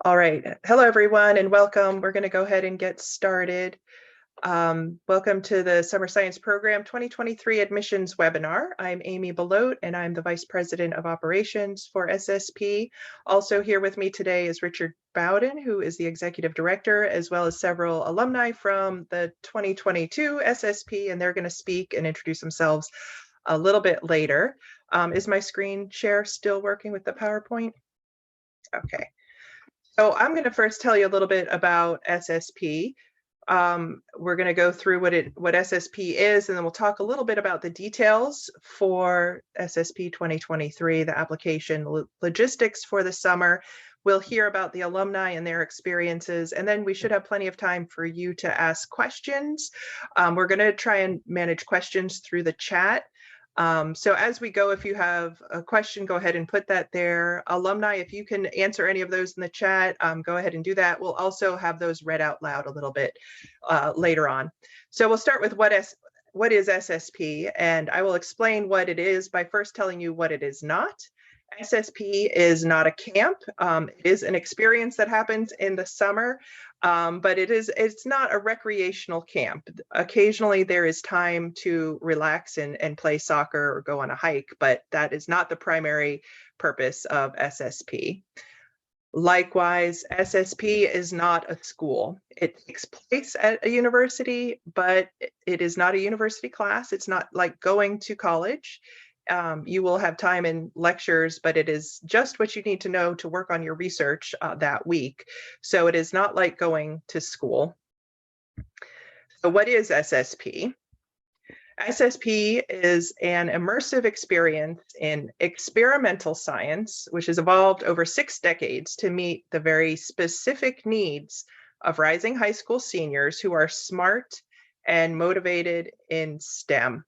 All right. Hello, everyone, and welcome. We're going to go ahead and get started. Welcome to the Summer Science Program 2023 admissions webinar. I'm Amy Belote, and I'm the Vice President of Operations for SSP. Also here with me today is Richard Bowden, who is the Executive Director, as well as several alumni from the 2022 SSP, and they're going to speak and introduce themselves a little bit later. Is my screen share still working with the PowerPoint? Okay. So I'm going to first tell you a little bit about SSP. We're going to go through what SSP is, and then we'll talk a little bit about the details for SSP 2023, the application logistics for the summer. We'll hear about the alumni and their experiences, and then we should have plenty of time for you to ask questions. We're going to try and manage questions through the chat. So as we go, if you have a question, go ahead and put that there. Alumni, if you can answer any of those in the chat, go ahead and do that. We'll also have those read out loud a little bit later on. So we'll start with what is SSP, and I will explain what it is by first telling you what it is not. SSP is not a camp. It is an experience that happens in the summer, but it's not a recreational camp. Occasionally there is time to relax and play soccer or go on a hike, but that is not the primary purpose of SSP. Likewise, SSP is not a school. It takes place at a university, but it is not a university class. It's not like going to college. You will have time in lectures, but it is just what you need to know to work on your research that week. So it is not like going to school. So what is SSP? SSP is an immersive experience in experimental science, which has evolved over 6 decades to meet the very specific needs of rising high school seniors who are smart and motivated in STEM.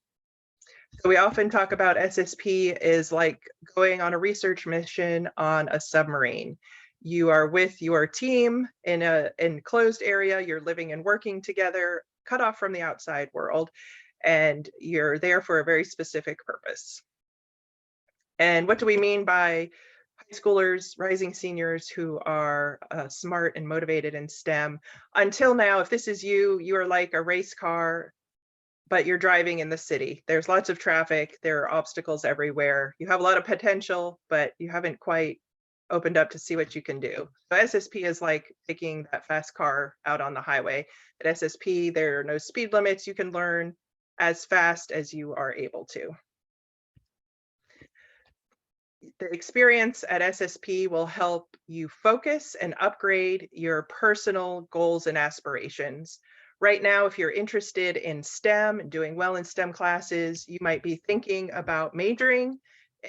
So we often talk about SSP is like going on a research mission on a submarine. You are with your team in an enclosed area, you're living and working together, cut off from the outside world, and you're there for a very specific purpose. And what do we mean by high schoolers, rising seniors who are smart and motivated in STEM? Until now, if this is you, you are like a race car, but you're driving in the city. There's lots of traffic, there are obstacles everywhere. You have a lot of potential, but you haven't quite opened up to see what you can do. So SSP is like taking that fast car out on the highway. At SSP, there are no speed limits. You can learn as fast as you are able to. The experience at SSP will help you focus and upgrade your personal goals and aspirations. Right now, if you're interested in STEM, doing well in STEM classes, you might be thinking about majoring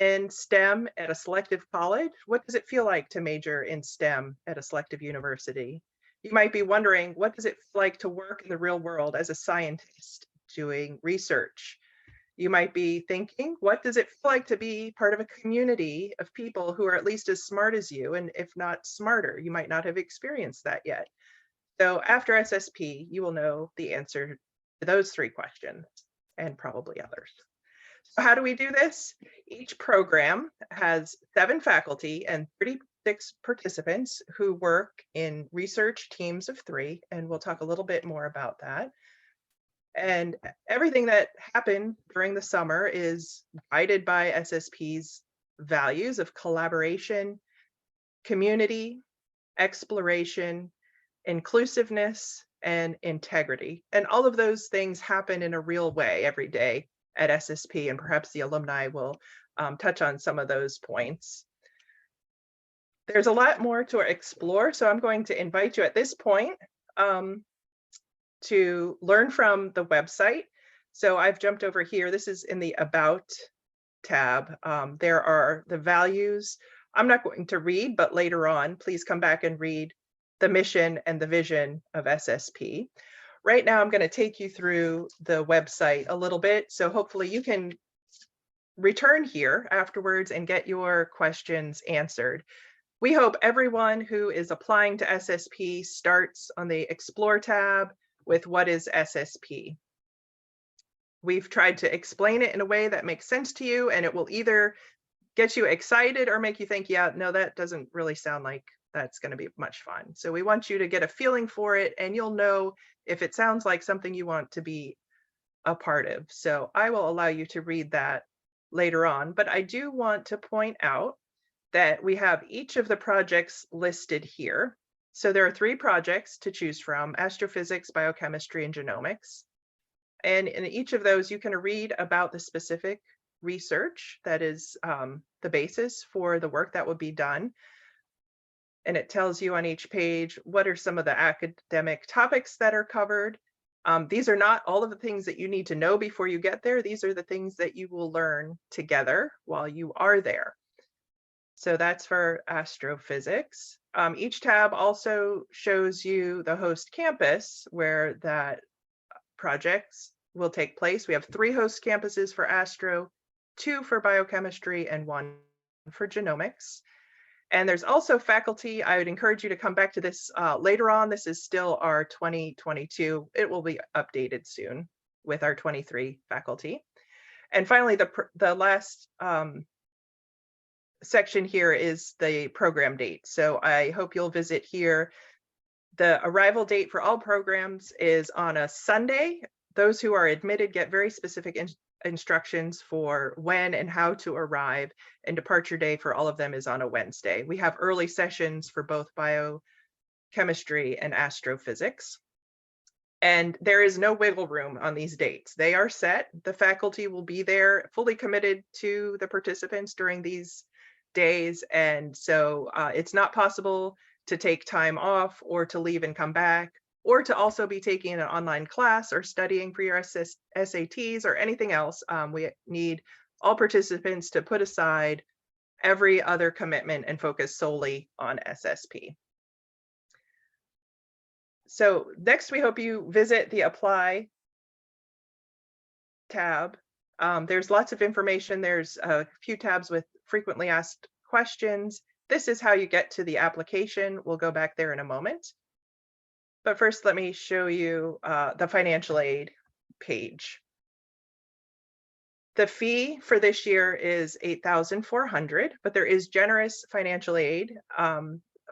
in STEM at a selective college. What does it feel like to major in STEM at a selective university? You might be wondering, what does it feel like to work in the real world as a scientist doing research? You might be thinking, what does it feel like to be part of a community of people who are at least as smart as you, and if not smarter? You might not have experienced that yet. So after SSP, you will know the answer to those 3 questions and probably others. So how do we do this? Each program has 7 faculty and 36 participants who work in research teams of 3, and we'll talk a little bit more about that. And everything that happened during the summer is guided by SSP's values of collaboration, community, exploration, inclusiveness, and integrity. And all of those things happen in a real way every day at SSP, and perhaps the alumni will touch on some of those points. There's a lot more to explore, so I'm going to invite you at this point to learn from the website. So I've jumped over here. This is in the About tab. There are the values. I'm not going to read, but later on, please come back and read the mission and the vision of SSP. Right now, I'm going to take you through the website a little bit. So hopefully you can return here afterwards and get your questions answered. We hope everyone who is applying to SSP starts on the Explore tab with what is SSP. We've tried to explain it in a way that makes sense to you, and it will either get you excited or make you think, yeah, no, that doesn't really sound like that's going to be much fun. So we want you to get a feeling for it, and you'll know if it sounds like something you want to be a part of. So I will allow you to read that later on, but I do want to point out that we have each of the projects listed here. So there are 3 projects to choose from: astrophysics, biochemistry, and genomics. And in each of those, you can read about the specific research that is the basis for the work that will be done. And it tells you on each page what are some of the academic topics that are covered. These are not all of the things that you need to know before you get there. These are the things that you will learn together while you are there. So that's for astrophysics. Each tab also shows you the host campus where that projects will take place. We have 3 host campuses for astro, 2 for biochemistry, and 1 for genomics. And there's also faculty. I would encourage you to come back to this later on. This is still our 2022. It will be updated soon with our 23 faculty. And finally, the last section here is the program date. So I hope you'll visit here. The arrival date for all programs is on a Sunday. Those who are admitted get very specific instructions for when and how to arrive, and departure day for all of them is on a Wednesday. We have early sessions for both biochemistry and astrophysics. And there is no wiggle room on these dates. They are set. The faculty will be there fully committed to the participants during these days. And so it's not possible to take time off or to leave and come back, or to also be taking an online class or studying for your SATs or anything else. We need all participants to put aside every other commitment and focus solely on SSP. So next, we hope you visit the Apply tab. There's lots of information. There's a few tabs with frequently asked questions. This is how you get to the application. We'll go back there in a moment. But first, let me show you the financial aid page. The fee for this year is $8,400, but there is generous financial aid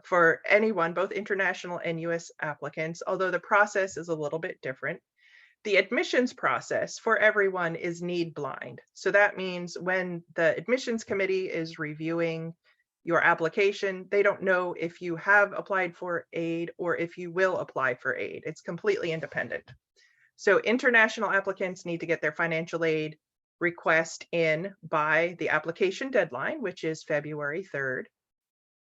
for anyone, both international and US applicants, although the process is a little bit different. The admissions process for everyone is need blind. So that means when the admissions committee is reviewing your application, they don't know if you have applied for aid or if you will apply for aid. It's completely independent. So international applicants need to get their financial aid request in by the application deadline, which is February 3rd.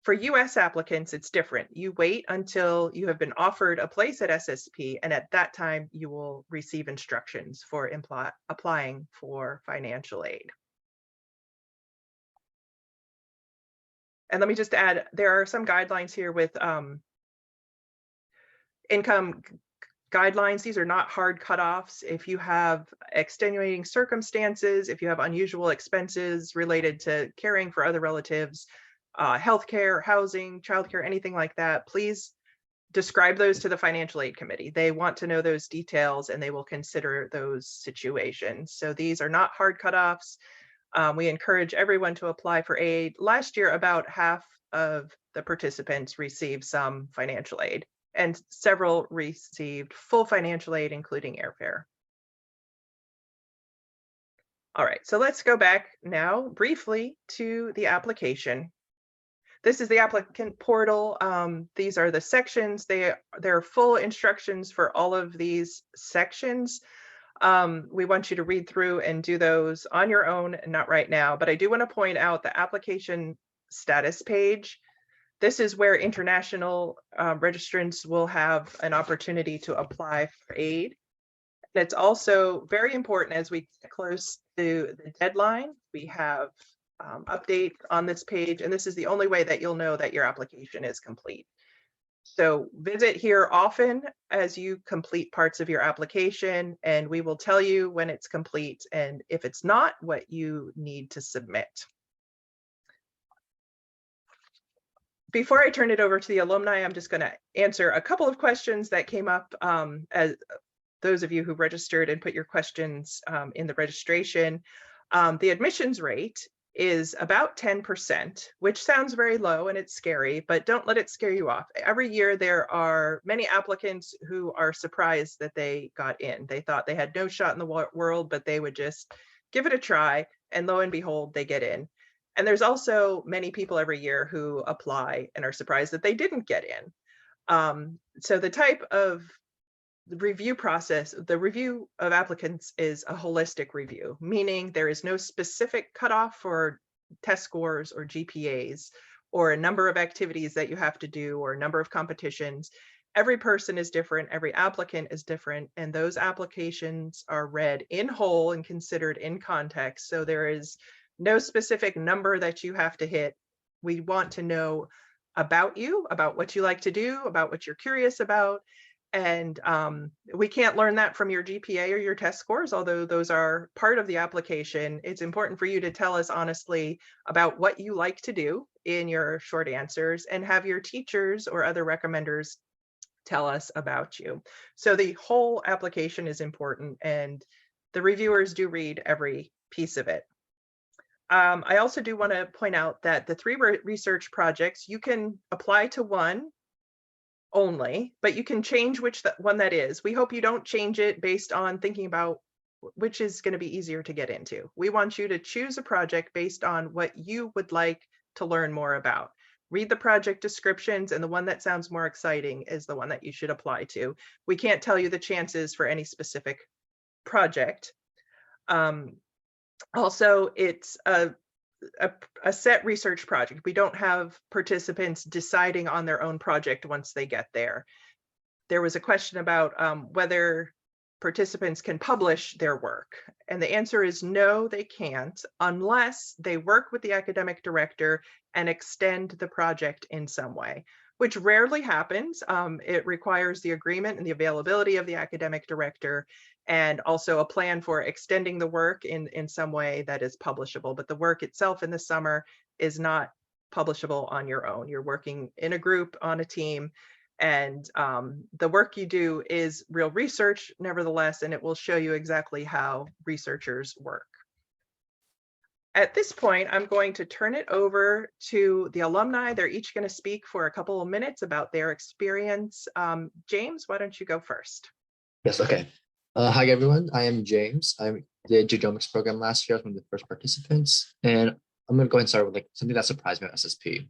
For US applicants, it's different. You wait until you have been offered a place at SSP, and at that time you will receive instructions for applying for financial aid. And let me just add, there are some guidelines here with income guidelines. These are not hard cutoffs. If you have extenuating circumstances, if you have unusual expenses related to caring for other relatives, healthcare, housing, childcare, anything like that, please describe those to the financial aid committee. They want to know those details and they will consider those situations. So these are not hard cutoffs. We encourage everyone to apply for aid. Last year, about half of the participants received some financial aid, and several received full financial aid, including airfare. All right, so let's go back now briefly to the application. This is the applicant portal. These are the sections. There are full instructions for all of these sections. We want you to read through and do those on your own, and not right now, but I do want to point out the application status page. This is where international registrants will have an opportunity to apply for aid. And it's also very important as we get close to the deadline. We have updates on this page, and this is the only way that you'll know that your application is complete. So visit here often as you complete parts of your application, and we will tell you when it's complete and if it's not, what you need to submit. Before I turn it over to the alumni, I'm just going to answer a couple of questions that came up as those of you who registered and put your questions in the registration. The admissions rate is about 10%, which sounds very low and it's scary, but don't let it scare you off. Every year there are many applicants who are surprised that they got in. They thought they had no shot in the world, but they would just give it a try, and lo and behold, they get in. And there's also many people every year who apply and are surprised that they didn't get in. So the type of review process, the review of applicants is a holistic review, meaning there is no specific cutoff for test scores or GPAs or a number of activities that you have to do or a number of competitions. Every person is different, every applicant is different, and those applications are read in whole and considered in context. So there is no specific number that you have to hit. We want to know about you, about what you like to do, about what you're curious about. And we can't learn that from your GPA or your test scores, although those are part of the application. It's important for you to tell us honestly about what you like to do in your short answers, and have your teachers or other recommenders tell us about you. So the whole application is important, and the reviewers do read every piece of it. I also do want to point out that the 3 research projects, you can apply to one only, but you can change which one that is. We hope you don't change it based on thinking about which is going to be easier to get into. We want you to choose a project based on what you would like to learn more about. Read the project descriptions, and the one that sounds more exciting is the one that you should apply to. We can't tell you the chances for any specific project. Also, it's a set research project. We don't have participants deciding on their own project once they get there. There was a question about whether participants can publish their work, and the answer is no, they can't, unless they work with the academic director and extend the project in some way, which rarely happens. It requires the agreement and the availability of the academic director, and also a plan for extending the work in some way that is publishable. But the work itself in the summer is not publishable on your own. You're working in a group, on a team, and the work you do is real research nevertheless, and it will show you exactly how researchers work. At this point, I'm going to turn it over to the alumni. They're each going to speak for a couple of minutes about their experience. James, why don't you go first? Yes, okay. Hi, everyone. I am James. I did genomics program last year. I was one of the first participants. And I'm going to go ahead and start with like something that surprised me at SSP.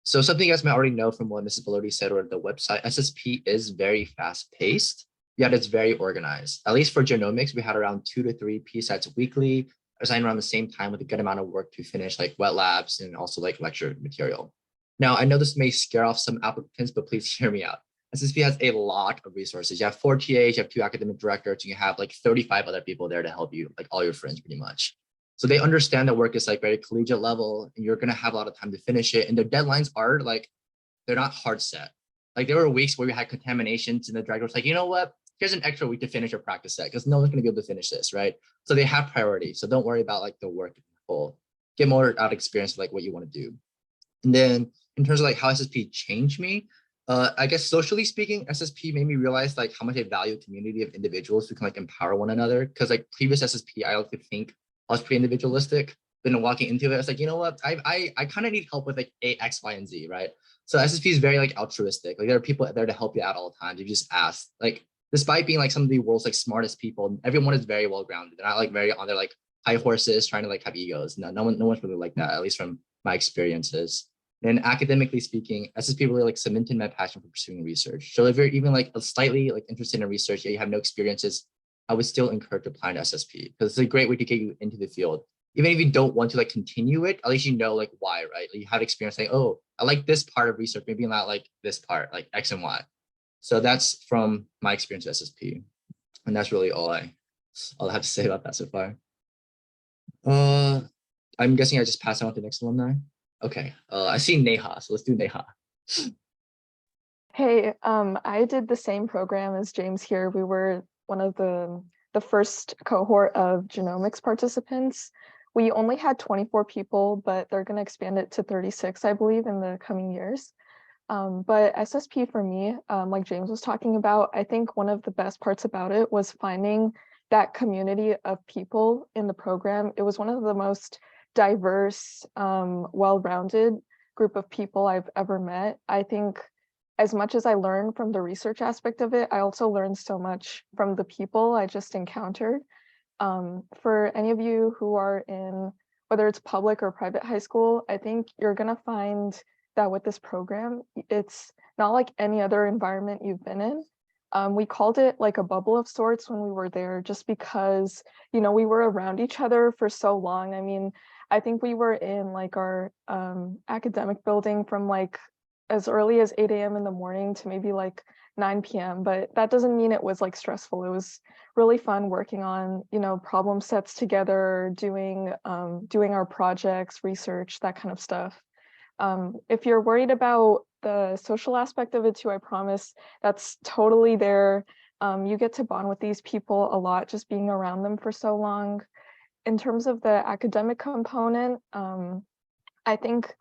So something you guys might already know from what Mrs. Bellotti said or the website, SSP is very fast-paced, yet it's very organized. At least for genomics, we had around 2 to 3 PSATs weekly, assigned around the same time with a good amount of work to finish like wet labs and also like lecture material. Now, I know this may scare off some applicants, but please hear me out. SSP has a lot of resources. You have 4 TAs, you have 2 academic directors, and you have like 35 other people there to help you, like all your friends pretty much. So they understand that work is like very collegiate level, and you're gonna have a lot of time to finish it. And their deadlines are like, they're not hard set. Like there were weeks where we had contaminations and the director was like, you know what, here's an extra week to finish your practice set because no one's gonna be able to finish this, right? So they have priorities. So don't worry about like the work in whole. Get more out experience of like what you want to do. And then in terms of like how SSP changed me, I guess socially speaking, SSP made me realize like how much I value a community of individuals who can like empower one another. Because like previous SSP, I like to think I was pretty individualistic. Then walking into it, I was like, you know what, I kind of need help with like A, X, Y, and Z, right? So SSP is very like altruistic. Like there are people there to help you out all the time. You just ask. Like despite being like some of the world's like smartest people, everyone is very well grounded. They're not like very on their like high horses trying to like have egos. No one's really like that, at least from my experiences. And academically speaking, SSP really like cemented my passion for pursuing research. So if you're even like slightly like interested in research, yet you have no experiences, I would still encourage applying to SSP because it's a great way to get you into the field. Even if you don't want to like continue it, at least you know like why, right? Like, you have experience like, oh, I like this part of research, maybe not like this part, like X and Y. So that's from my experience with SSP. And that's really all I have to say about that so far. I'm guessing I just pass on to the next alumni. Okay, I see Neha, so let's do Neha. Hey, I did the same program as James here. We were one of the first cohort of genomics participants. We only had 24 people, but they're going to expand it to 36, I believe, in the coming years. But SSP for me, like James was talking about, I think one of the best parts about it was finding that community of people in the program. It was one of the most diverse, well-rounded group of people I've ever met. I think as much as I learned from the research aspect of it, I also learned so much from the people I just encountered. For any of you who are in, whether it's public or private high school, I think you're gonna find that with this program, it's not like any other environment you've been in. We called it like a bubble of sorts when we were there, just because, you know, we were around each other for so long. I mean, I think we were in like our academic building from like as early as 8 a.m. in the morning to maybe like 9 p.m. But that doesn't mean it was like stressful. It was really fun working on, you know, problem sets together, doing our projects, research, that kind of stuff. If you're worried about the social aspect of it too, I promise that's totally there. You get to bond with these people a lot, just being around them for so long. In terms of the academic component, I think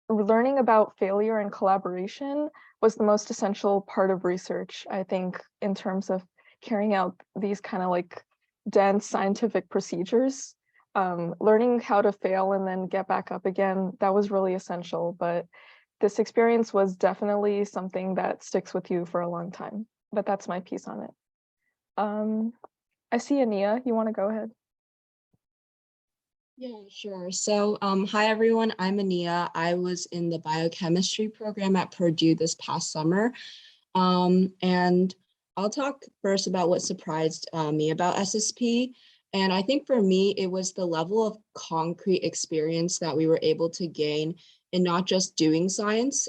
learning about failure and collaboration was the most essential part of research, I think, in terms of carrying out these kind of like dense scientific procedures. Learning how to fail and then get back up again, that was really essential. But this experience was definitely something that sticks with you for a long time. But that's my piece on it. I see Ania, you want to go ahead? Yeah, sure. So, hi everyone, I'm Ania. I was in the biochemistry program at Purdue this past summer. And I'll talk first about what surprised me about SSP. And I think for me, it was the level of concrete experience that we were able to gain in not just doing science.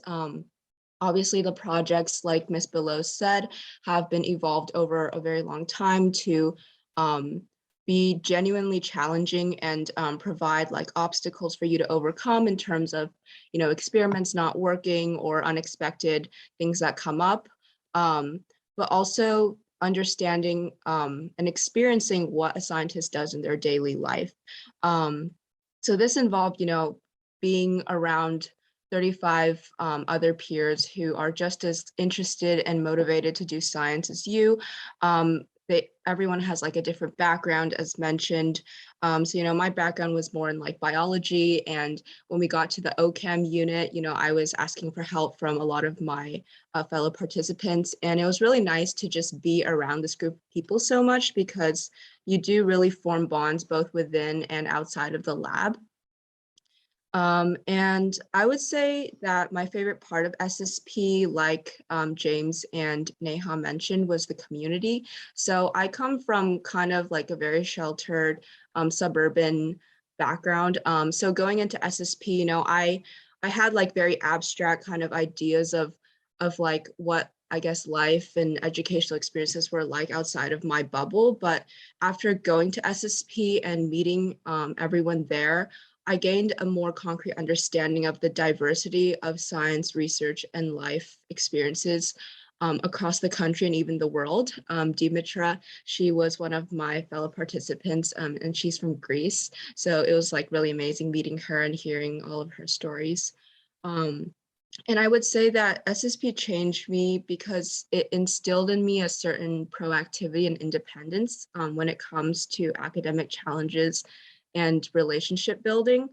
Obviously, the projects, like Ms. Below said, have been evolved over a very long time to be genuinely challenging and provide like obstacles for you to overcome in terms of, you know, experiments not working or unexpected things that come up, but also understanding and experiencing what a scientist does in their daily life. So this involved, you know, being around 35 other peers who are just as interested and motivated to do science as you. Everyone has like a different background, as mentioned. So, you know, my background was more in like biology. And when we got to the OChem unit, you know, I was asking for help from a lot of my fellow participants. And it was really nice to just be around this group of people so much, because you do really form bonds both within and outside of the lab. And I would say that my favorite part of SSP, like James and Neha mentioned, was the community. So I come from kind of like a very sheltered suburban background. So going into SSP, you know, I had like very abstract kind of ideas of like what I guess life and educational experiences were like outside of my bubble. But after going to SSP and meeting everyone there, I gained a more concrete understanding of the diversity of science, research, and life experiences across the country and even the world. Dimitra, she was one of my fellow participants, and she's from Greece. So it was like really amazing meeting her and hearing all of her stories. And I would say that SSP changed me because it instilled in me a certain proactivity and independence when it comes to academic challenges and relationship building.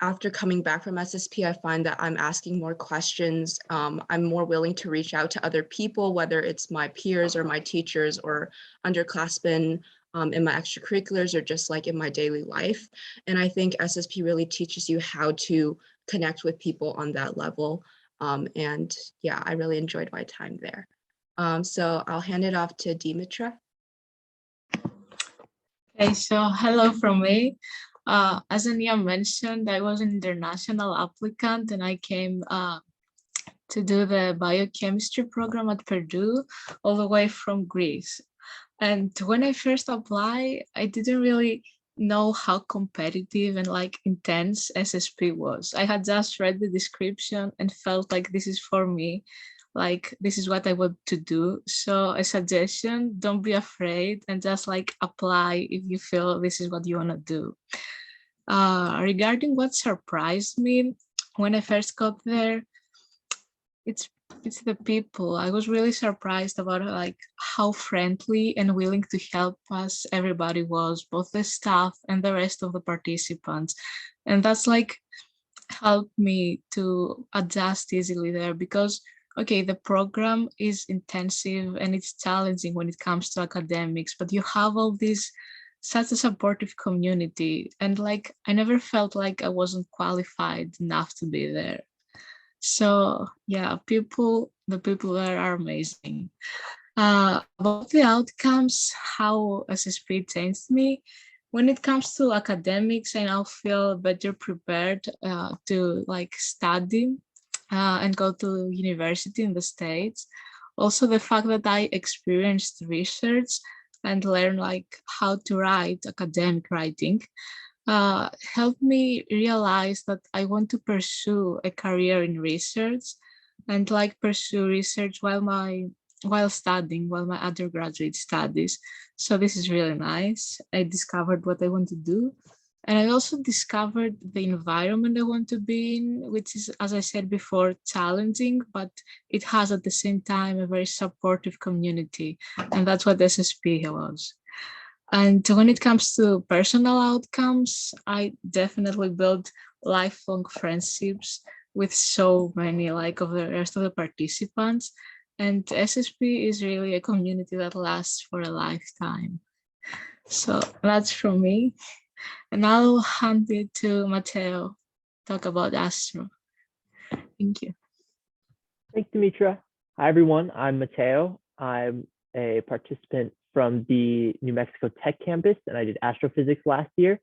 After coming back from SSP, I find that I'm asking more questions. I'm more willing to reach out to other people, whether it's my peers or my teachers or underclassmen in my extracurriculars or just like in my daily life. And I think SSP really teaches you how to connect with people on that level. And yeah, I really enjoyed my time there. So I'll hand it off to Dimitra. Okay, so hello from me. As Ania mentioned, I was an international applicant and I came to do the biochemistry program at Purdue, all the way from Greece. And when I first applied, I didn't really know how competitive and like intense SSP was. I had just read the description and felt like this is for me. Like, this is what I want to do. So a suggestion, don't be afraid and just like apply if you feel this is what you want to do. Regarding what surprised me when I first got there, it's it's the people. I was really surprised about like how friendly and willing to help us everybody was, both the staff and the rest of the participants. And that's like helped me to adjust easily there because okay, the program is intensive and it's challenging when it comes to academics, but you have all this such a supportive community, and like I never felt like I wasn't qualified enough to be there. So yeah, the people there are amazing. About the outcomes, how SSP changed me. When it comes to academics, I now feel better prepared to like study and go to university in the States. Also, the fact that I experienced research and learned like how to write academic writing helped me realize that I want to pursue a career in research and like pursue research while studying, while my undergraduate studies. So this is really nice. I discovered what I want to do. And I also discovered the environment I want to be in, which is, as I said before, challenging, but it has at the same time a very supportive community. And that's what SSP was. And when it comes to personal outcomes, I definitely built lifelong friendships with so many like of the rest of the participants. And SSP is really a community that lasts for a lifetime. So that's from me. And I'll hand it to Matteo, talk about Astro. Thank you. Thanks, Dimitra. Hi, everyone. I'm Matteo. I'm a participant from the New Mexico Tech campus, and I did astrophysics last year.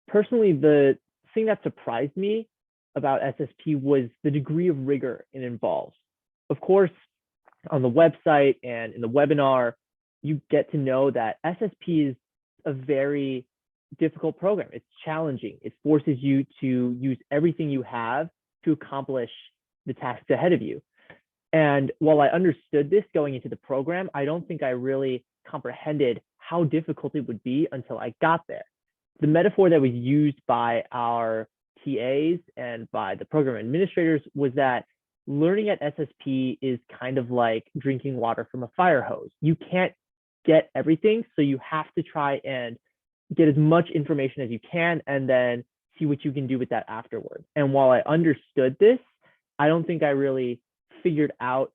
Personally, the thing that surprised me about SSP was the degree of rigor it involves. Of course, on the website and in the webinar, you get to know that SSP is a very difficult program. It's challenging. It forces you to use everything you have to accomplish the tasks ahead of you. And while I understood this going into the program, I don't think I really comprehended how difficult it would be until I got there. The metaphor that was used by our TAs and by the program administrators was that learning at SSP is kind of like drinking water from a fire hose. You can't get everything, so you have to try and get as much information as you can and then see what you can do with that afterwards. And while I understood this, I don't think I really figured out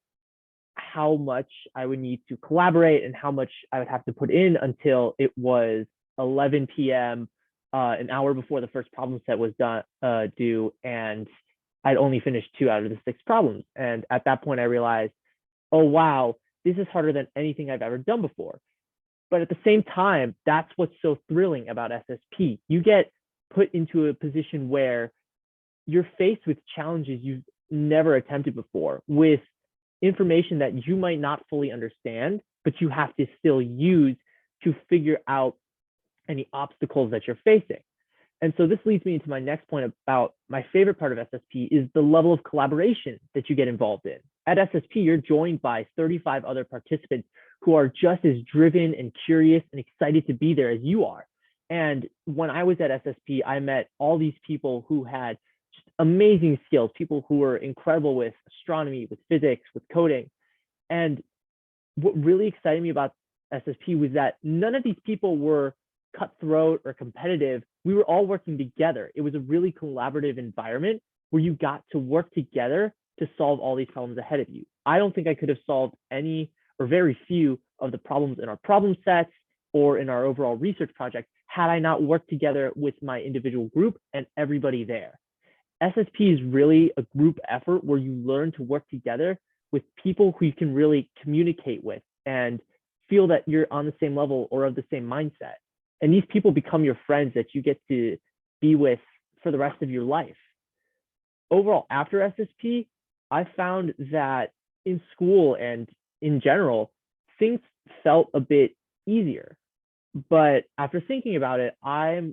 how much I would need to collaborate and how much I would have to put in until it was 11 p.m., an hour before the first problem set was due, and I'd only finished 2 out of the 6 problems. And at that point, I realized, oh, wow, this is harder than anything I've ever done before. But at the same time, that's what's so thrilling about SSP. You get put into a position where you're faced with challenges you've never attempted before, with information that you might not fully understand, but you have to still use to figure out any obstacles that you're facing. And so this leads me into my next point about my favorite part of SSP is the level of collaboration that you get involved in. At SSP, you're joined by 35 other participants who are just as driven and curious and excited to be there as you are. And when I was at SSP, I met all these people who had just amazing skills, people who were incredible with astronomy, with physics, with coding. And what really excited me about SSP was that none of these people were cutthroat or competitive. We were all working together. It was a really collaborative environment where you got to work together to solve all these problems ahead of you. I don't think I could have solved any or very few of the problems in our problem sets or in our overall research project had I not worked together with my individual group and everybody there. SSP is really a group effort where you learn to work together with people who you can really communicate with and feel that you're on the same level or of the same mindset. And these people become your friends that you get to be with for the rest of your life. Overall, after SSP, I found that in school and in general, things felt a bit easier. But after thinking about it, I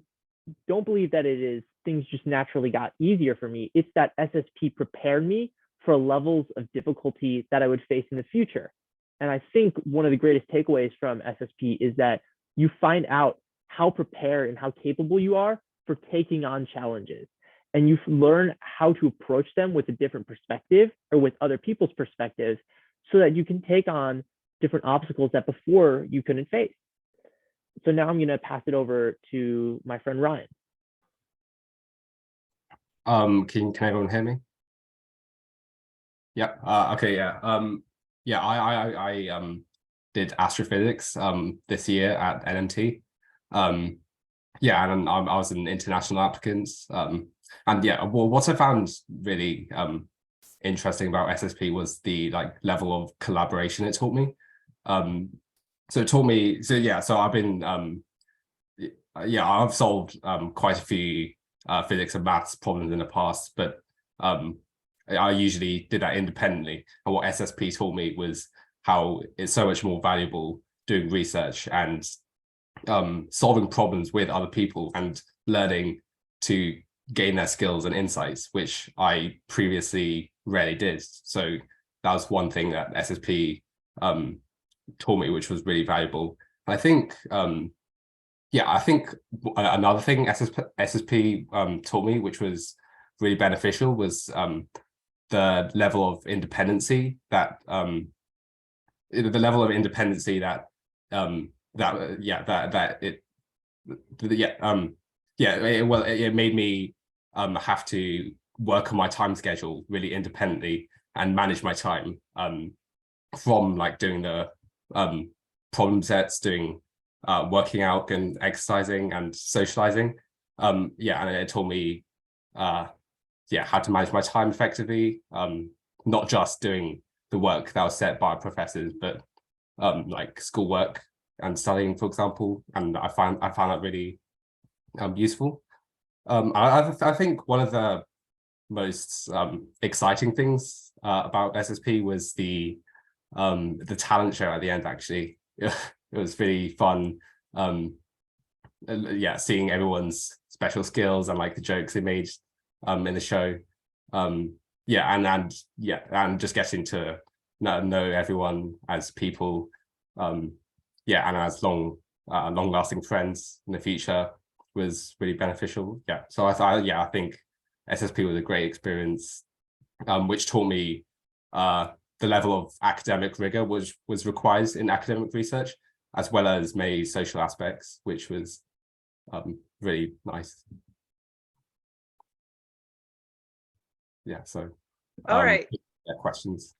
don't believe that it is things just naturally got easier for me. It's that SSP prepared me for levels of difficulty that I would face in the future. And I think one of the greatest takeaways from SSP is that you find out how prepared and how capable you are for taking on challenges. and you learn how to approach them with a different perspective or with other people's perspectives so that you can take on different obstacles that before you couldn't face. So now I'm going to pass it over to my friend Ryan. Can everyone hear me? Yeah. Okay. Yeah. Yeah. I did astrophysics this year at NMT. Yeah, and I was an international applicant. And yeah, well, what I found really interesting about SSP was the level of collaboration it taught me. So it taught me. So yeah. So I've been yeah, I've solved quite a few physics and maths problems in the past, but I usually did that independently. And what SSP taught me was how it's so much more valuable doing research and solving problems with other people and learning to gain their skills and insights, which I previously rarely did. So that was one thing that SSP taught me, which was really valuable. I think yeah, I think another thing SSP taught me, which was really beneficial, was the level of independency that it made me have to work on my time schedule really independently and manage my time from doing the problem sets, doing working out and exercising and socializing. Yeah, and it taught me how to manage my time effectively, not just doing the work that was set by professors, but schoolwork and studying, for example. And I found that really useful. I think one of the most exciting things about SSP was the talent show at the end. Actually, it was really fun. Yeah, seeing everyone's special skills and the jokes they made in the show. Yeah, and just getting to know everyone as people. Yeah, and as long-lasting friends in the future was really beneficial. Yeah, so I think SSP was a great experience, which taught me the level of academic rigor was required in academic research, as well as many social aspects, which was really nice. Yeah, so All right. yeah, questions.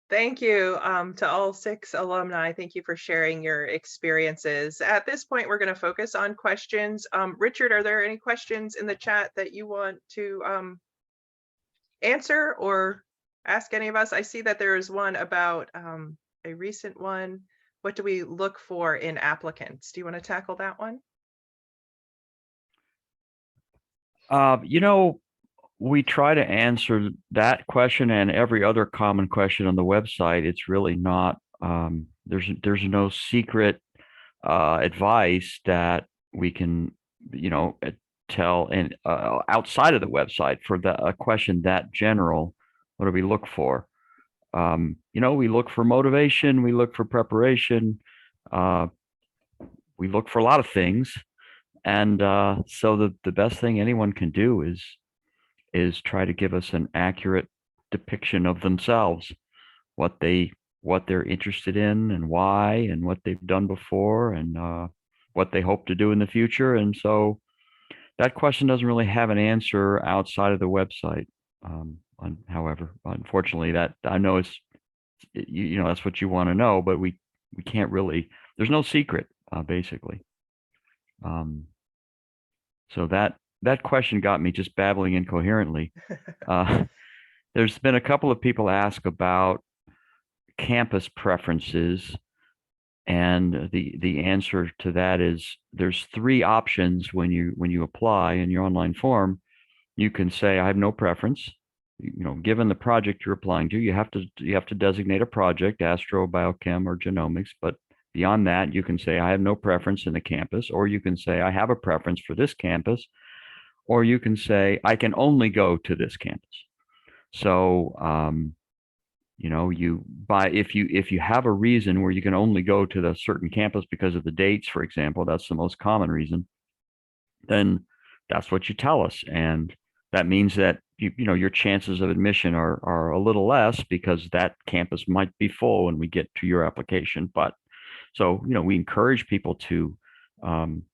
Thank you to all 6 alumni. Thank you for sharing your experiences. At this point, we're going to focus on questions. Richard, are there any questions in the chat that you want to answer or ask any of us? I see that there is one about a recent one. What do we look for in applicants? Do you want to tackle that one? We try to answer that question and every other common question on the website. It's really not, there's no secret advice that we can, tell and outside of the website for a question that general. What do we look for? We look for motivation, we look for preparation, we look for a lot of things. And so the best thing anyone can do is try to give us an accurate depiction of themselves, what they're interested in and why, and what they've done before, and what they hope to do in the future. And so that question doesn't really have an answer outside of the website. However, unfortunately, that I know it's that's what you want to know, but we can't really. There's no secret, basically. So that question got me just babbling incoherently. There's been a couple of people ask about campus preferences, and the answer to that is there's 3 options when you apply in your online form. You can say I have no preference. Given the project you're applying to, you have to designate a project, astro, biochem, or genomics. But beyond that, you can say I have no preference in the campus, or you can say I have a preference for this campus, or you can say I can only go to this campus. So if you have a reason where you can only go to the certain campus because of the dates, for example, that's the most common reason, then that's what you tell us. And that means that your chances of admission are a little less because that campus might be full when we get to your application. But so, we encourage people to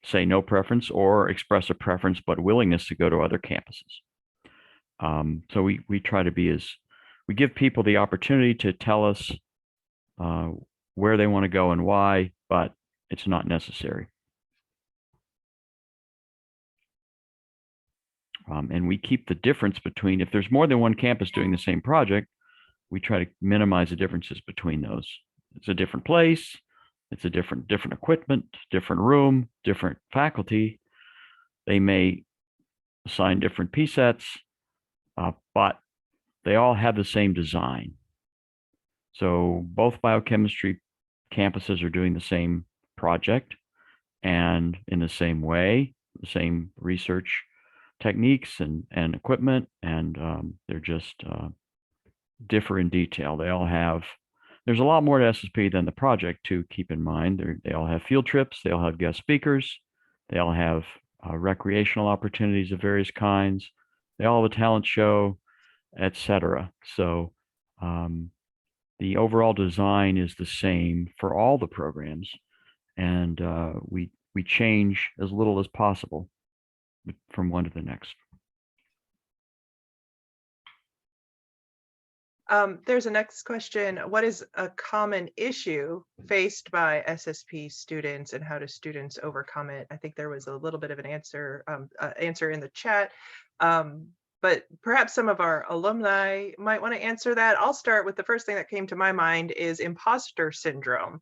say no preference or express a preference, but willingness to go to other campuses. So we try to we give people the opportunity to tell us where they want to go and why, but it's not necessary. And we keep the difference between, if there's more than one campus doing the same project, we try to minimize the differences between those. It's a different place. It's a different equipment, different room, different faculty. They may assign different P sets, but they all have the same design. So both biochemistry campuses are doing the same project and in the same way, the same research techniques and equipment, and they're just differ in detail. They all have, there's a lot more to SSP than the project to keep in mind. They all have field trips, they all have guest speakers, they all have recreational opportunities of various kinds, they all have a talent show, etc. So the overall design is the same for all the programs, and we change as little as possible from one to the next. There's a next question. What is a common issue faced by SSP students and how do students overcome it? I think there was a little bit of an answer in the chat, but perhaps some of our alumni might want to answer that. I'll start with the first thing that came to my mind is imposter syndrome.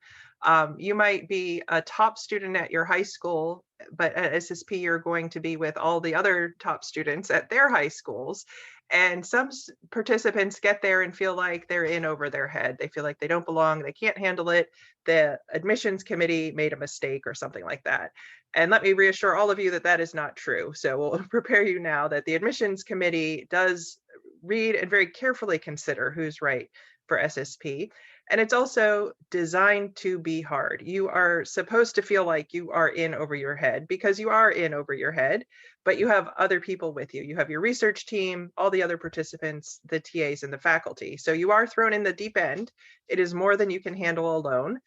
You might be a top student at your high school, but at SSP, you're going to be with all the other top students at their high schools. And some participants get there and feel like they're in over their head. They feel like they don't belong, they can't handle it. The admissions committee made a mistake or something like that. And let me reassure all of you that that is not true. So we'll prepare you now that the admissions committee does read and very carefully consider who's right for SSP. And it's also designed to be hard. You are supposed to feel like you are in over your head because you are in over your head, but you have other people with you. You have your research team, all the other participants, the TAs and the faculty. So you are thrown in the deep end. It is more than you can handle alone,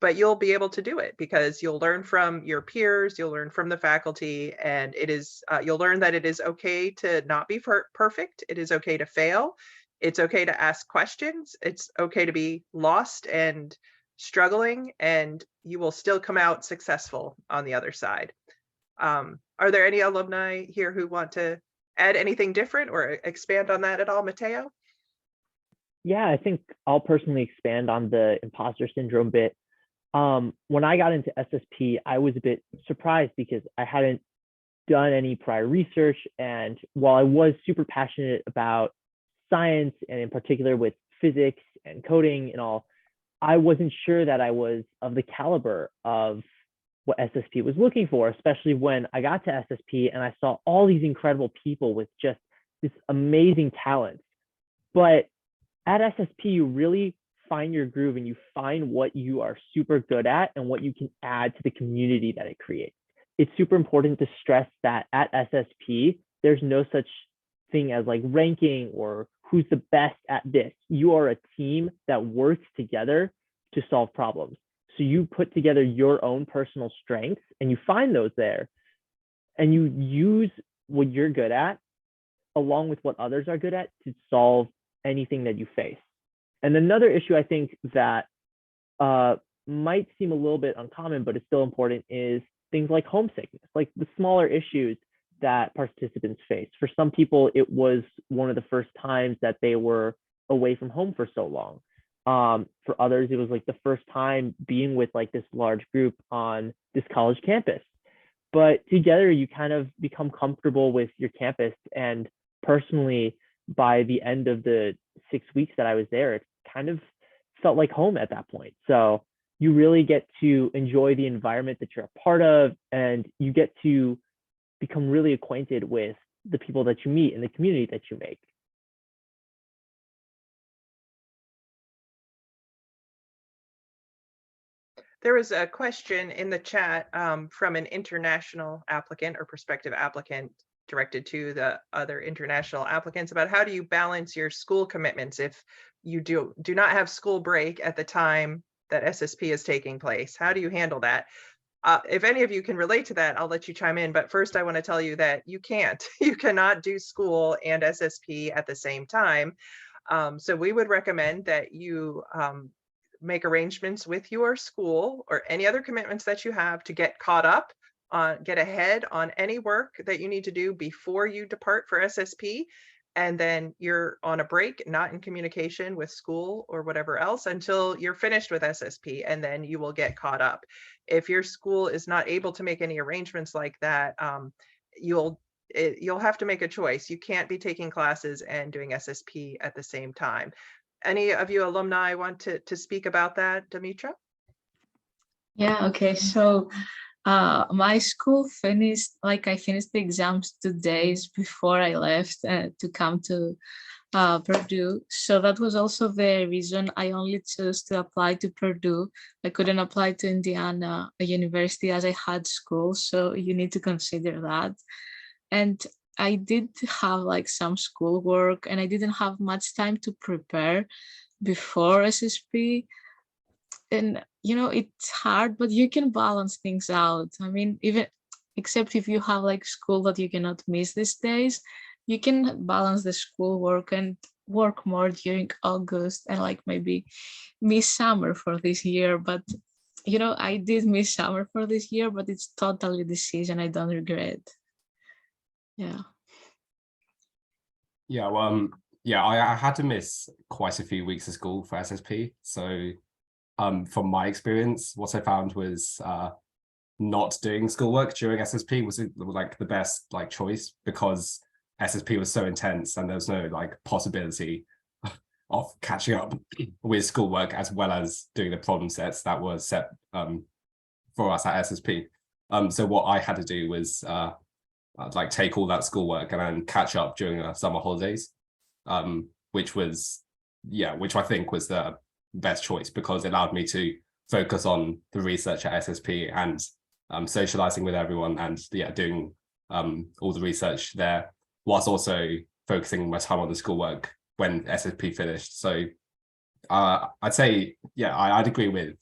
but you'll be able to do it because you'll learn from your peers, you'll learn from the faculty, and it is you'll learn that it is okay to not be perfect. It is okay to fail. It's okay to ask questions. It's okay to be lost and struggling, and you will still come out successful on the other side. Are there any alumni here who want to add anything different or expand on that at all, Mateo? Yeah, I think I'll personally expand on the imposter syndrome bit. When I got into SSP, I was a bit surprised because I hadn't done any prior research. And while I was super passionate about science, and in particular with physics and coding and all, I wasn't sure that I was of the caliber of what SSP was looking for, especially when I got to SSP and I saw all these incredible people with just this amazing talent. But at SSP, you really find your groove and you find what you are super good at and what you can add to the community that it creates. It's super important to stress that at SSP, there's no such thing as like ranking or who's the best at this. You are a team that works together to solve problems. So you put together your own personal strengths and you find those there and you use what you're good at along with what others are good at to solve anything that you face. And another issue I think that might seem a little bit uncommon, but it's still important is things like homesickness, like the smaller issues that participants face. For some people, it was one of the first times that they were away from home for so long. For others, it was like the first time being with like this large group on this college campus. But together, you kind of become comfortable with your campus. And personally, by the end of the 6 weeks that I was there, it kind of felt like home at that point. So you really get to enjoy the environment that you're a part of, and you get to become really acquainted with the people that you meet and the community that you make. There was a question in the chat from an international applicant or prospective applicant directed to the other international applicants about how do you balance your school commitments if you do not have school break at the time that SSP is taking place. How do you handle that? If any of you can relate to that, I'll let you chime in. But first, I want to tell you that you can't. You cannot do school and SSP at the same time. So we would recommend that you make arrangements with your school or any other commitments that you have to get caught up on, get ahead on any work that you need to do before you depart for SSP. And then you're on a break, not in communication with school or whatever else until you're finished with SSP, and then you will get caught up. If your school is not able to make any arrangements like that, you'll have to make a choice. You can't be taking classes and doing SSP at the same time. Any of you alumni want to speak about that, Demetra? Yeah, okay. So my school finished, like I finished the exams 2 days before I left to come to Purdue. So that was also the reason I only chose to apply to Purdue. I couldn't apply to Indiana University as I had school. So you need to consider that. And I did have like some schoolwork and I didn't have much time to prepare before SSP. And you know, it's hard, but you can balance things out. I mean, even except if you have like school that you cannot miss these days, you can balance the schoolwork and work more during August and like maybe miss summer for this year. But you know, I did miss summer for this year, but it's totally the season. I don't regret. Yeah. Yeah, well, yeah, I had to miss quite a few weeks of school for SSP. So from my experience, what I found was not doing schoolwork during SSP was like the best like choice, because SSP was so intense and there was no like possibility of catching up with schoolwork as well as doing the problem sets that were set for us at SSP. So what I had to do was like take all that schoolwork and then catch up during the summer holidays, which I think was the best choice, because it allowed me to focus on the research at SSP and socializing with everyone and doing all the research there, whilst also focusing my time on the schoolwork when SSP finished. So I'd say, I'd agree with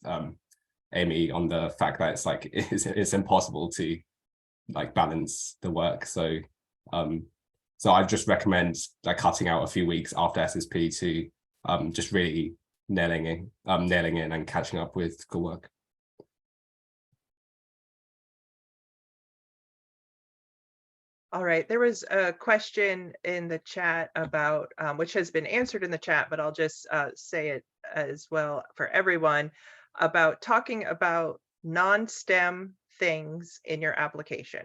Amy on the fact that it's like it's impossible to like balance the work. So I just recommend like cutting out a few weeks after SSP to just really nailing in and catching up with schoolwork. All right, there was a question in the chat about, which has been answered in the chat, but I'll just say it as well for everyone, about talking about non-STEM things in your application.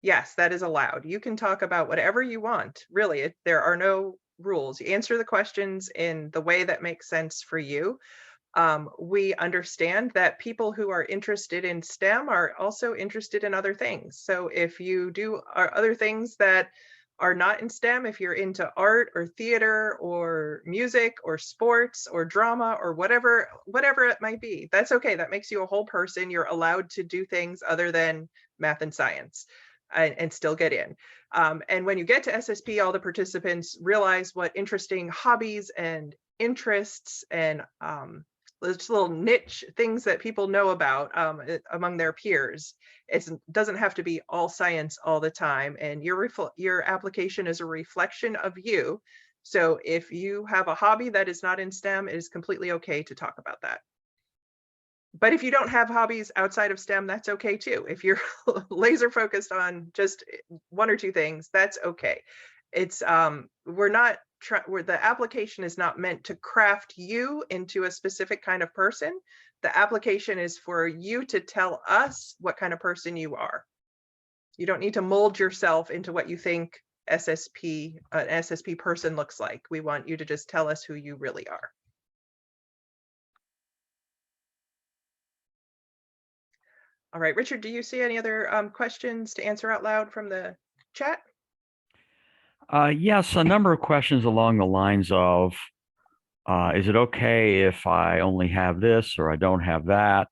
Yes, that is allowed. You can talk about whatever you want, really. There are no rules. You answer the questions in the way that makes sense for you. We understand that people who are interested in STEM are also interested in other things. So if you do other things that are not in STEM, if you're into art or theater or music or sports or drama or whatever it might be, that's okay. That makes you a whole person. You're allowed to do things other than math and science and still get in. And when you get to SSP, all the participants realize what interesting hobbies and interests and those little niche things that people know about among their peers. It doesn't have to be all science all the time, and your application is a reflection of you. So if you have a hobby that is not in STEM, it is completely okay to talk about that. But if you don't have hobbies outside of STEM, that's okay too. If you're laser focused on just one or two things, that's okay. It's where the application is not meant to craft you into a specific kind of person. The application is for you to tell us what kind of person you are. You don't need to mold yourself into what you think an SSP person looks like. We want you to just tell us who you really are. All right, Richard, do you see any other questions to answer out loud from the chat? Yes, a number of questions along the lines of, is it okay if I only have this or I don't have that?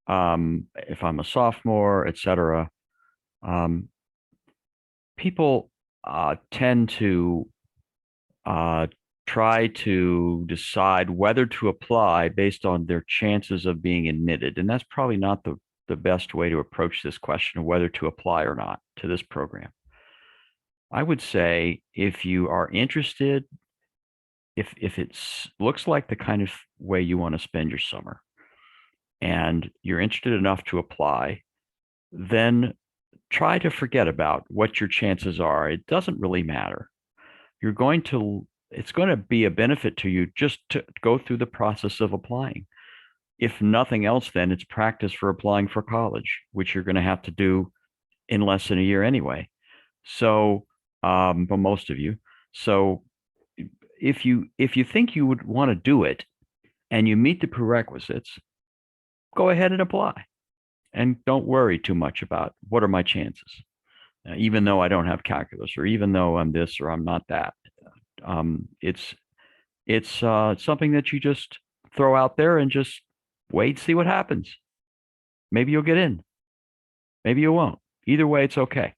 If I'm a sophomore, et cetera. people tend to try to decide whether to apply based on their chances of being admitted. And that's probably not the best way to approach this question of whether to apply or not to this program. I would say if you are interested, if it looks like the kind of way you want to spend your summer and you're interested enough to apply, then try to forget about what your chances are. It doesn't really matter. It's going to be a benefit to you just to go through the process of applying. If nothing else, then it's practice for applying for college, which you're going to have to do in less than a year anyway. So, but most of you. So if you think you would want to do it and you meet the prerequisites, go ahead and apply. And don't worry too much about what are my chances, even though I don't have calculus, or even though I'm this or I'm not that. It's something that you just throw out there and just wait, see what happens. Maybe you'll get in. Maybe you won't. Either way, it's okay.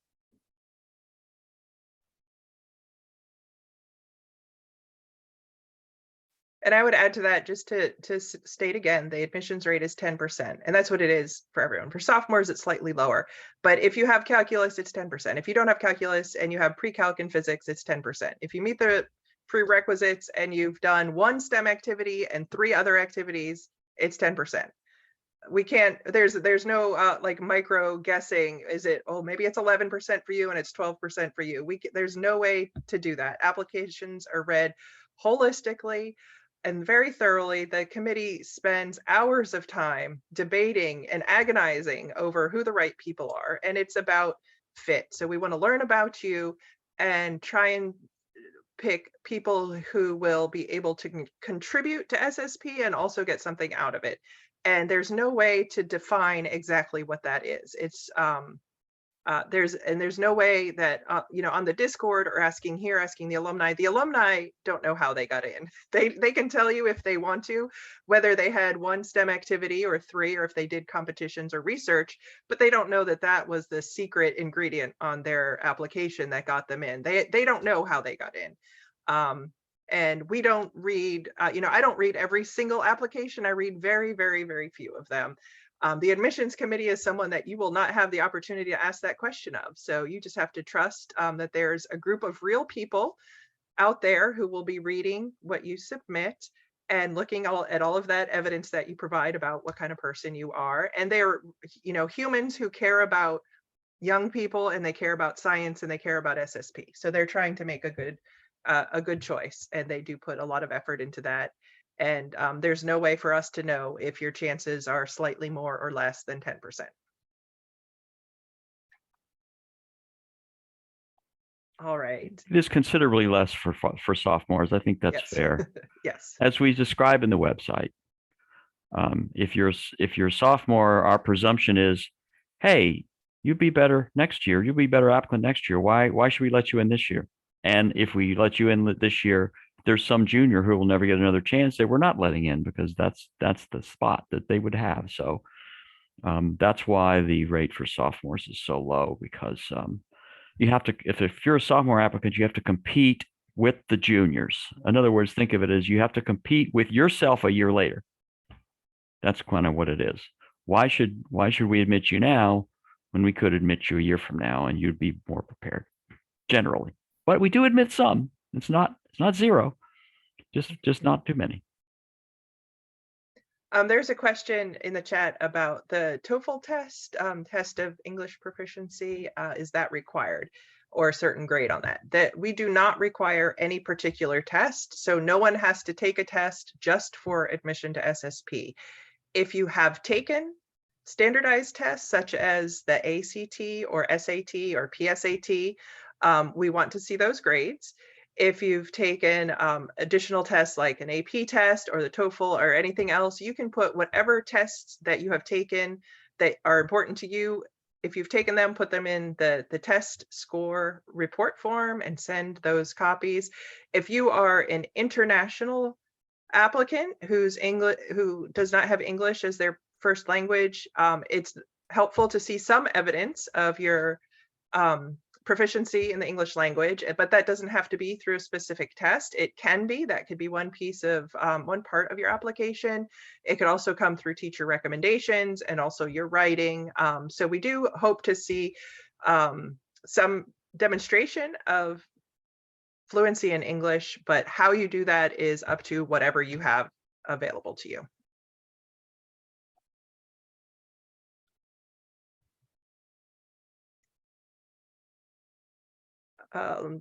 And I would add to that, just to state again, the admissions rate is 10%, and that's what it is for everyone. For sophomores, it's slightly lower, but if you have calculus, it's 10%. If you don't have calculus and you have pre-calc and physics, it's 10%. If you meet the prerequisites and you've done one STEM activity and 3 other activities, it's 10%. We can't, there's no like micro guessing. Is it, oh, maybe it's 11% for you and it's 12% for you. There's no way to do that. Applications are read holistically and very thoroughly. The committee spends hours of time debating and agonizing over who the right people are, and it's about fit. So we want to learn about you and try and pick people who will be able to contribute to SSP and also get something out of it. And there's no way to define exactly what that is. It's there's no way that on the Discord or asking the alumni don't know how they got in. They can tell you if they want to, whether they had 1 STEM activity or 3, or if they did competitions or research, but they don't know that that was the secret ingredient on their application that got them in. They don't know how they got in. And we don't read, I don't read every single application. I read very, very, very few of them. The admissions committee is someone that you will not have the opportunity to ask that question of. So you just have to trust that there's a group of real people out there who will be reading what you submit and looking at all of that evidence that you provide about what kind of person you are. And they're, humans who care about young people, and they care about science, and they care about SSP. So they're trying to make a good choice, and they do put a lot of effort into that. And there's no way for us to know if your chances are slightly more or less than 10%. All right. It is considerably less for sophomores. I think that's Yes. fair. Yes. As we describe in the website, if you're a sophomore, our presumption is, hey, you'd be better next year. You'll be a better applicant next year. Why should we let you in this year? And if we let you in this year, there's some junior who will never get another chance that we're not letting in, because that's the spot that they would have. So that's why the rate for sophomores is so low, because you have to, if you're a sophomore applicant, you have to compete with the juniors. In other words, think of it as you have to compete with yourself a year later. That's kind of what it is. Why should we admit you now when we could admit you a year from now and you'd be more prepared, generally? But we do admit some. It's not zero, just not too many. There's a question in the chat about the TOEFL test, test of English proficiency. Is that required, or a certain grade on that? That we do not require any particular test, so no one has to take a test just for admission to SSP. If you have taken standardized tests such as the ACT or SAT or PSAT, we want to see those grades. If you've taken additional tests like an AP test or the TOEFL or anything else, you can put whatever tests that you have taken that are important to you. If you've taken them, put them in the test score report form and send those copies. If you are an international applicant who does not have English as their first language, it's helpful to see some evidence of your proficiency in the English language, but that doesn't have to be through a specific test. It can be, that could be one piece of, one part of your application. It could also come through teacher recommendations and also your writing. So we do hope to see some demonstration of fluency in English, but how you do that is up to whatever you have available to you.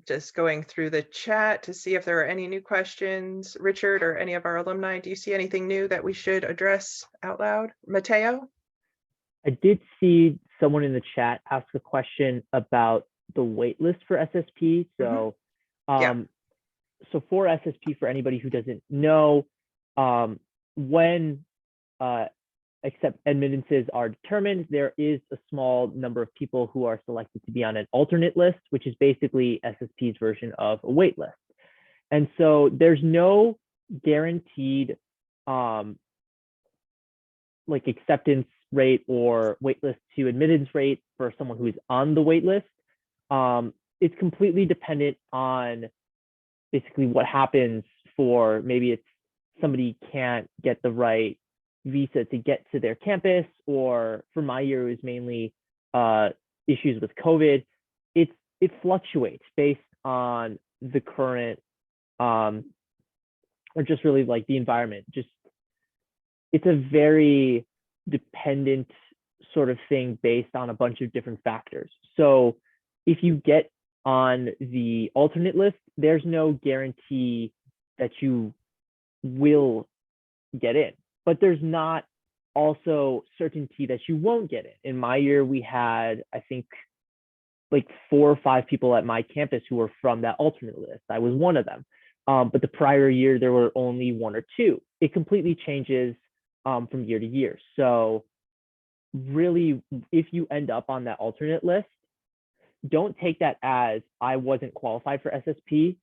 Just going through the chat to see if there are any new questions. Richard or any of our alumni, do you see anything new that we should address out loud? Mateo? I did see someone in the chat ask a question about the waitlist for SSP. So, so for SSP, for anybody who doesn't know, when except admittances are determined, there is a small number of people who are selected to be on an alternate list, which is basically SSP's version of a wait list. And so there's no guaranteed like acceptance rate or waitlist to admittance rate for someone who is on the wait list. It's completely dependent on basically what happens for, maybe it's somebody can't get the right visa to get to their campus, or for my year it was mainly issues with COVID. It fluctuates based on the current or just really like the environment. Just it's a very dependent sort of thing based on a bunch of different factors. So if you get on the alternate list, there's no guarantee that you will get in, but there's not also certainty that you won't get in. In my year, we had, I think, like 4 or 5 people at my campus who were from that alternate list. I was one of them. But the prior year, there were only 1 or 2. It completely changes from year to year. So really, if you end up on that alternate list, don't take that as I wasn't qualified for SSP.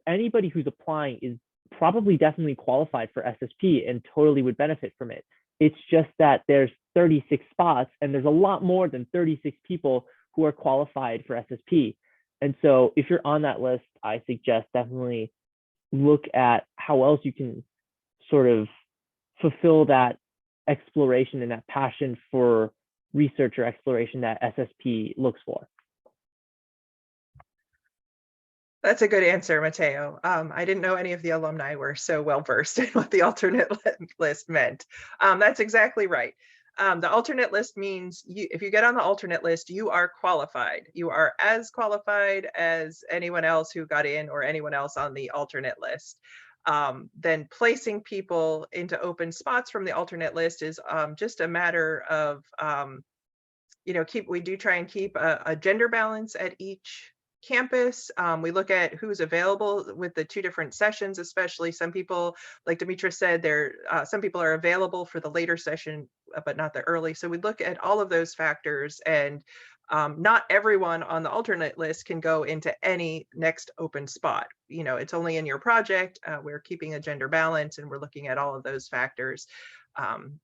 Anybody who's applying is probably definitely qualified for SSP and totally would benefit from it. It's just that there's 36 spots and there's a lot more than 36 people who are qualified for SSP. And so if you're on that list, I suggest definitely look at how else you can sort of fulfill that exploration and that passion for research or exploration that SSP looks for. That's a good answer, Mateo. I didn't know any of the alumni were so well versed in what the alternate list meant. That's exactly right. The alternate list means if you get on the alternate list, you are qualified. You are as qualified as anyone else who got in or anyone else on the alternate list. Then placing people into open spots from the alternate list is just a matter of, we do try and keep a gender balance at each campus. We look at who's available with the 2 different sessions, especially some people, like Demetra said, some people are available for the later session, but not the early. So we look at all of those factors, and not everyone on the alternate list can go into any next open spot. It's only in your project. We're keeping a gender balance and we're looking at all of those factors.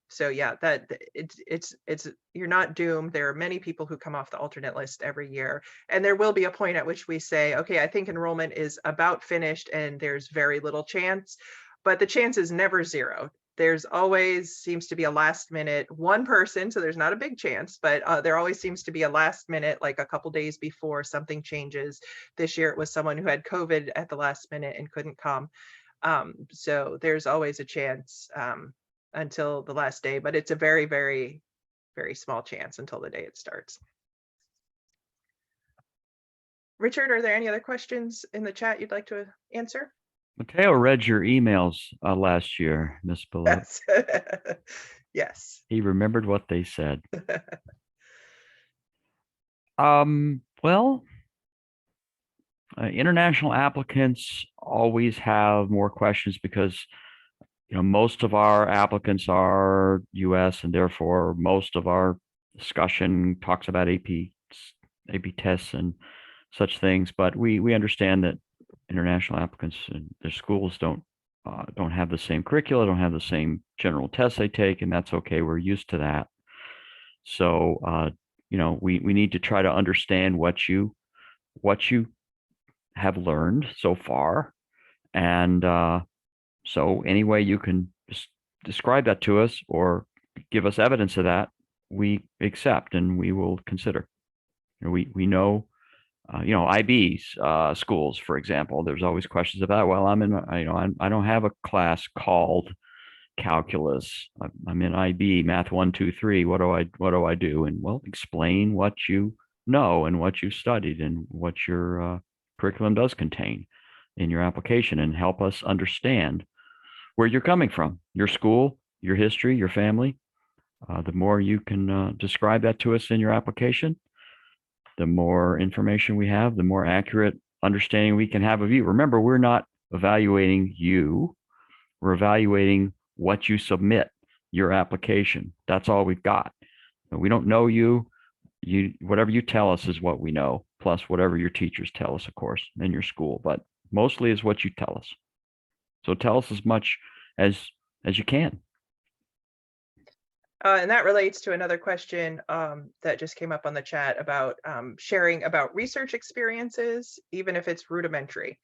So yeah, that it's you're not doomed. There are many people who come off the alternate list every year, and there will be a point at which we say, okay, I think enrollment is about finished and there's very little chance, but the chance is never 0. There's always seems to be a last minute one person, so there's not a big chance, but there always seems to be a last minute, like a couple days before something changes. This year it was someone who had COVID at the last minute and couldn't come. So there's always a chance until the last day, but it's a very, very, very small chance until the day it starts. Richard, are there any other questions in the chat you'd like to answer? Mateo read your emails last year, Ms. Below. Yes. Yes. He remembered what they said. Well, international applicants always have more questions because most of our applicants are US, and therefore most of our discussion talks about AP tests and such things. But we understand that international applicants and their schools don't have the same curricula, don't have the same general tests they take, and that's okay. We're used to that. So we need to try to understand what you what you have learned so far. And so any way you can just describe that to us or give us evidence of that, we accept and we will consider. We know, IBs, schools, for example, there's always questions about, well, I don't have a class called calculus. I'm in IB, math 1, 2, 3. What do I do? And well, explain what you know and what you've studied and what your curriculum does contain in your application, and help us understand where you're coming from, your school, your history, your family. The more you can describe that to us in your application, the more information we have, the more accurate understanding we can have of you. Remember, we're not evaluating you. We're evaluating what you submit, your application. That's all we've got. We don't know you. Whatever you tell us is what we know, plus whatever your teachers tell us, of course, in your school, but mostly is what you tell us. So tell us as much as you can. And that relates to another question that just came up on the chat about sharing about research experiences, even if it's rudimentary.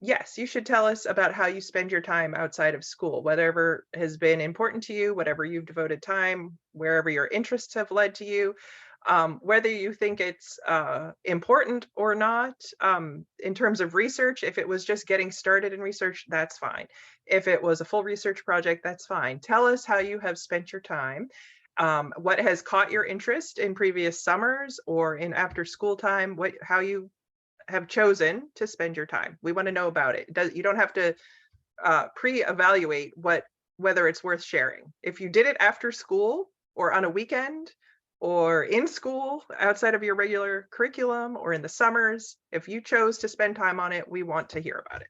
Yes, you should tell us about how you spend your time outside of school, whatever has been important to you, whatever you've devoted time, wherever your interests have led to you, whether you think it's important or not. In terms of research, if it was just getting started in research, that's fine. If it was a full research project, that's fine. Tell us how you have spent your time, what has caught your interest in previous summers or in after school time, how you have chosen to spend your time. We want to know about it. You don't have to pre-evaluate whether it's worth sharing. If you did it after school or on a weekend or in school outside of your regular curriculum or in the summers, if you chose to spend time on it, we want to hear about it.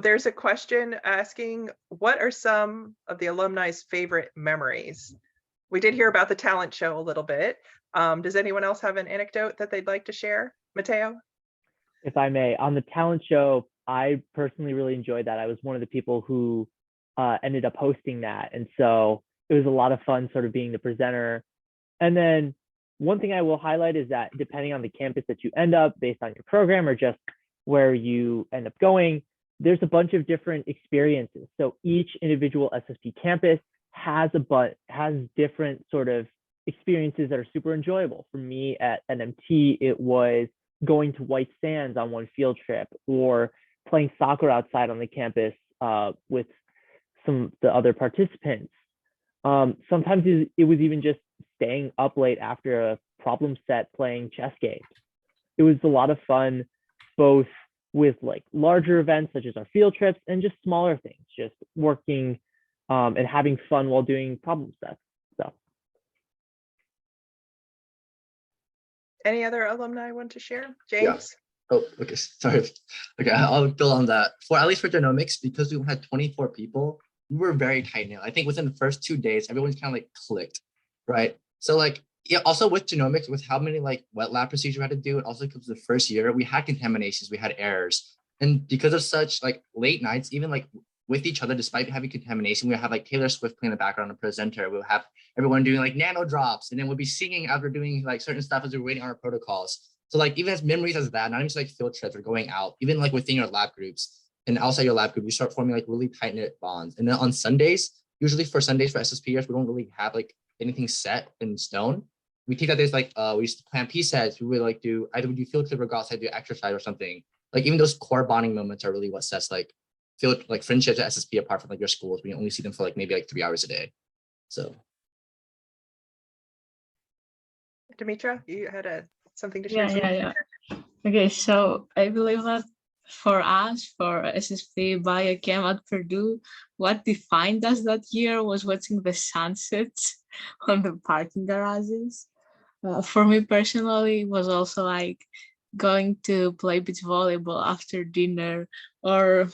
There's a question asking, what are some of the alumni's favorite memories? We did hear about the talent show a little bit. Does anyone else have an anecdote that they'd like to share? Mateo? If I may, on the talent show, I personally really enjoyed that. I was one of the people who ended up hosting that. And so it was a lot of fun sort of being the presenter. And then one thing I will highlight is that depending on the campus that you end up based on your program or just where you end up going, there's a bunch of different experiences. So each individual SSP campus has different sort of experiences that are super enjoyable. For me at NMT, it was going to White Sands on one field trip or playing soccer outside on the campus with some of the other participants. Sometimes it was even just staying up late after a problem set playing chess games. It was a lot of fun, both with like larger events such as our field trips and just smaller things, just working and having fun while doing problem sets. So. Any other alumni want to share? James? Yeah. Oh, okay. Sorry. Okay, I'll build on that. At least for genomics, because we had 24 people, we were very tight knit. I think within the first 2 days, everyone's kind of like clicked, right? So like, yeah, also with genomics, with how many like wet lab procedures we had to do, and also because the first year we had contaminations, we had errors. And because of such like late nights, even like with each other, despite having contamination, we'll have like Taylor Swift playing in the background, a presenter. We'll have everyone doing like nano drops, and then we'll be singing after doing like certain stuff as we're waiting on our protocols. So like even as memories as that, not even just like field trips or going out, even like within your lab groups and outside your lab group, you start forming like really tight knit bonds. And then on Sundays, usually for Sundays for SSPers, we don't really have like anything set in stone. We take that there's like we used to plan P sets. We would like do either we do field trip or go outside do exercise or something. Like even those core bonding moments are really what sets like field like friendships at SSP apart from like your schools. We only see them for like maybe like 3 hours a day. So. Demetra, you had something to share? Yeah. Okay, so I believe that for us, for SSP Biochem at Purdue, what defined us that year was watching the sunsets on the parking garages. For me personally, it was also like going to play beach volleyball after dinner, or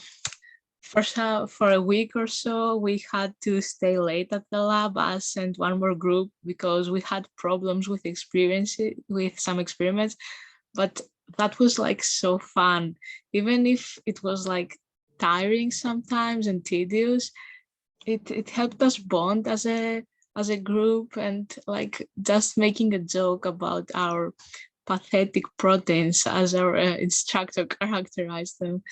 for a week or so, we had to stay late at the lab, us and one more group, because we had problems with some experiments, but that was like so fun. Even if it was like tiring sometimes and tedious, it helped us bond as a as a group and like just making a joke about our pathetic proteins as our instructor characterized them.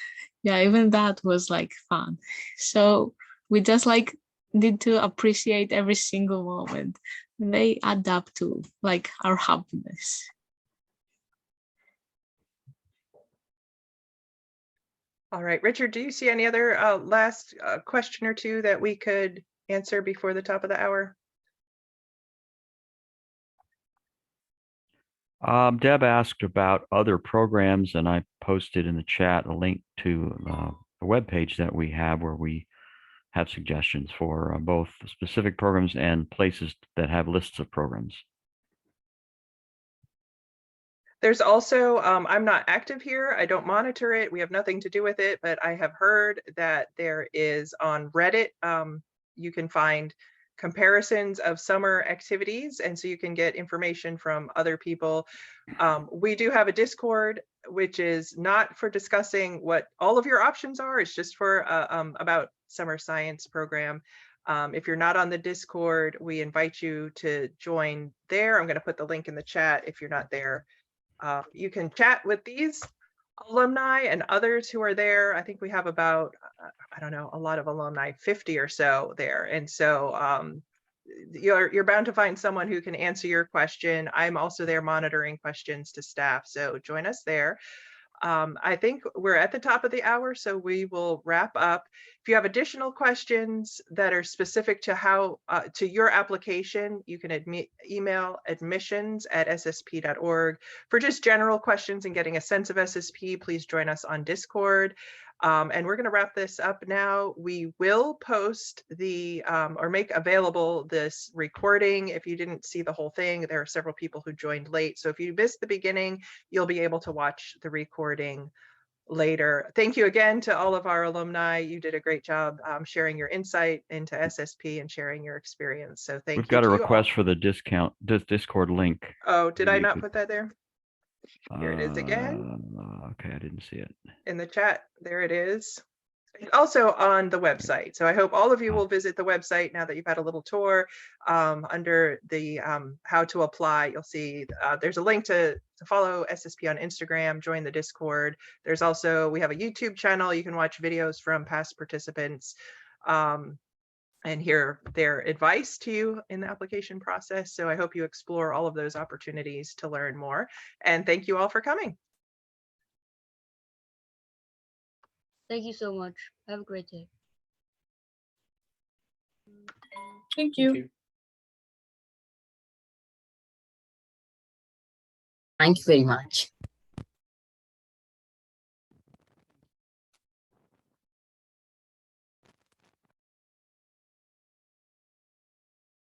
Yeah, even that was like fun. So we just like need to appreciate every single moment. They add up to like our happiness. All right, Richard, do you see any other last question or two that we could answer before the top of the hour? Deb asked about other programs, and I posted in the chat a link to the webpage that we have where we have suggestions for both specific programs and places that have lists of programs. There's also, I'm not active here. I don't monitor it. We have nothing to do with it, but I have heard that there is on Reddit, you can find comparisons of summer activities. And so you can get information from other people. We do have a Discord, which is not for discussing what all of your options are. It's just for about summer science program. If you're not on the Discord, we invite you to join there. I'm going to put the link in the chat if you're not there. You can chat with these alumni and others who are there. I think we have about, I don't know, a lot of alumni, 50 or so there. And so you're bound to find someone who can answer your question. I'm also there monitoring questions to staff. So join us there. I think we're at the top of the hour, so we will wrap up. If you have additional questions that are specific to how to your application, you can email admissions@ssp.org. For just general questions and getting a sense of SSP, please join us on Discord. And we're going to wrap this up now. We will post the or make available this recording. If you didn't see the whole thing, there are several people who joined late. So if you missed the beginning, you'll be able to watch the recording later. Thank you again to all of our alumni. You did a great job sharing your insight into SSP and sharing your experience. So thank you. We've got a request for the Discord link. Oh, did I not put that there? Here it is again. Okay, I didn't see it. In the chat, there it is. Also on the website. So I hope all of you will visit the website now that you've had a little tour. Under the how to apply, you'll see there's a link to follow SSP on Instagram, join the Discord. There's also, we have a YouTube channel. You can watch videos from past participants and hear their advice to you in the application process. So I hope you explore all of those opportunities to learn more. And thank you all for coming. Thank you so much. Have a great day. Thank you. Thank you very much.